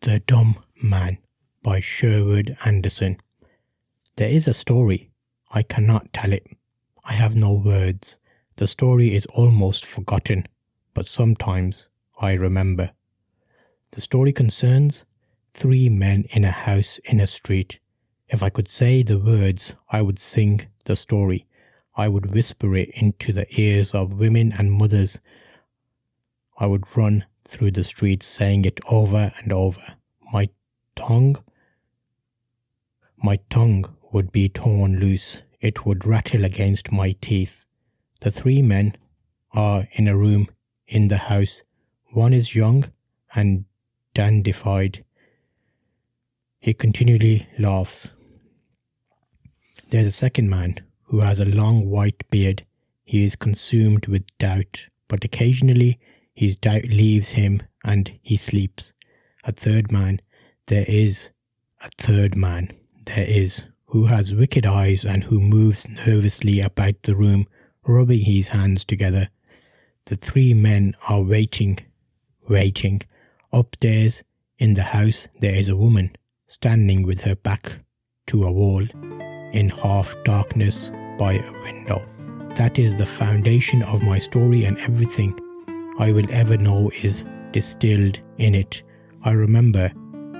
The Dumb Man by Sherwood. There is a story. I cannot tell it. I have no words. The story is almost forgotten, but sometimes I remember. The story concerns 3 men in a house in a street. If I could say the words, I would sing the story. I would whisper it into the ears of women and mothers. I would run through the streets saying it over and over. My tongue would be torn loose. It would rattle against my teeth. The 3 men are in a room in the house. One is young and dandified. He continually laughs. There's a second man who has a long white beard. He is consumed with doubt, but occasionally his doubt leaves him and he sleeps. There is a third man, who has wicked eyes and who moves nervously about the room, rubbing his hands together. The 3 men are waiting. Upstairs in the house there is a woman standing with her back to a wall in half darkness by a window. That is the foundation of my story, and everything I will ever know is distilled in it. I remember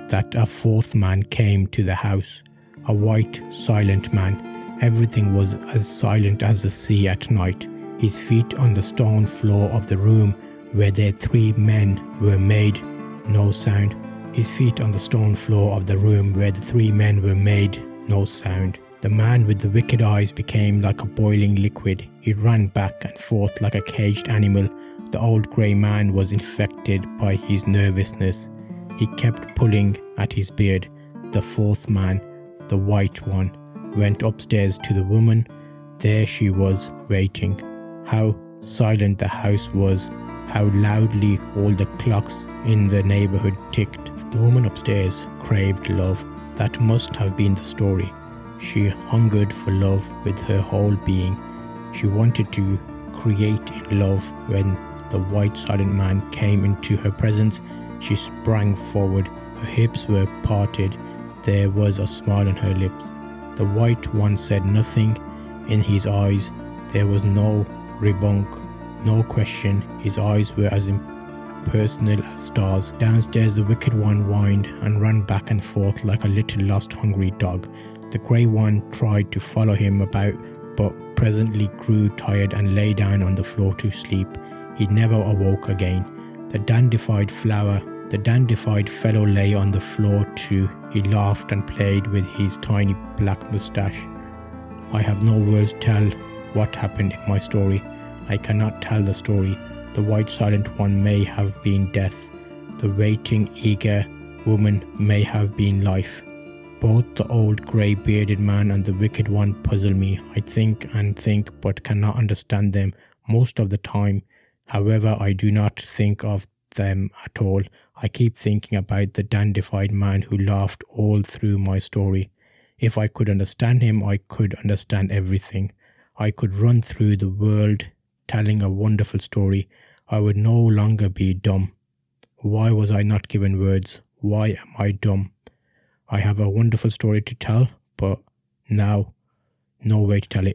that a 4th man came to the house, a white, silent man. Everything was as silent as the sea at night. His feet on the stone floor of the room where the 3 men were made no sound. His feet on the stone floor of the room where the 3 men were made no sound. The man with the wicked eyes became like a boiling liquid. He ran back and forth like a caged animal. The old grey man was infected by his nervousness. He kept pulling at his beard. The 4th man, the white one, went upstairs to the woman. There she was, waiting. How silent the house was, how loudly all the clocks in the neighbourhood ticked. The woman upstairs craved love. That must have been the story. She hungered for love with her whole being. She wanted to create in love. When the white silent man came into her presence, she sprang forward. Her hips were parted. There was a smile on her lips. The white one said nothing. In his eyes there was no rebuke, no question. His eyes were as impersonal as stars. Downstairs the wicked one whined and ran back and forth like a little lost hungry dog. The grey one tried to follow him about, but presently grew tired and lay down on the floor to sleep. He never awoke again. The dandified fellow lay on the floor too. He laughed and played with his tiny black moustache. I have no words to tell what happened in my story. I cannot tell the story. The white silent one may have been death. The waiting, eager woman may have been life. Both the old grey-bearded man and the wicked one puzzle me. I think and think but cannot understand them most of the time. However, I do not think of them at all. I keep thinking about the dandified man who laughed all through my story. If I could understand him, I could understand everything. I could run through the world telling a wonderful story. I would no longer be dumb. Why was I not given words? Why am I dumb? I have a wonderful story to tell, but now no way to tell it.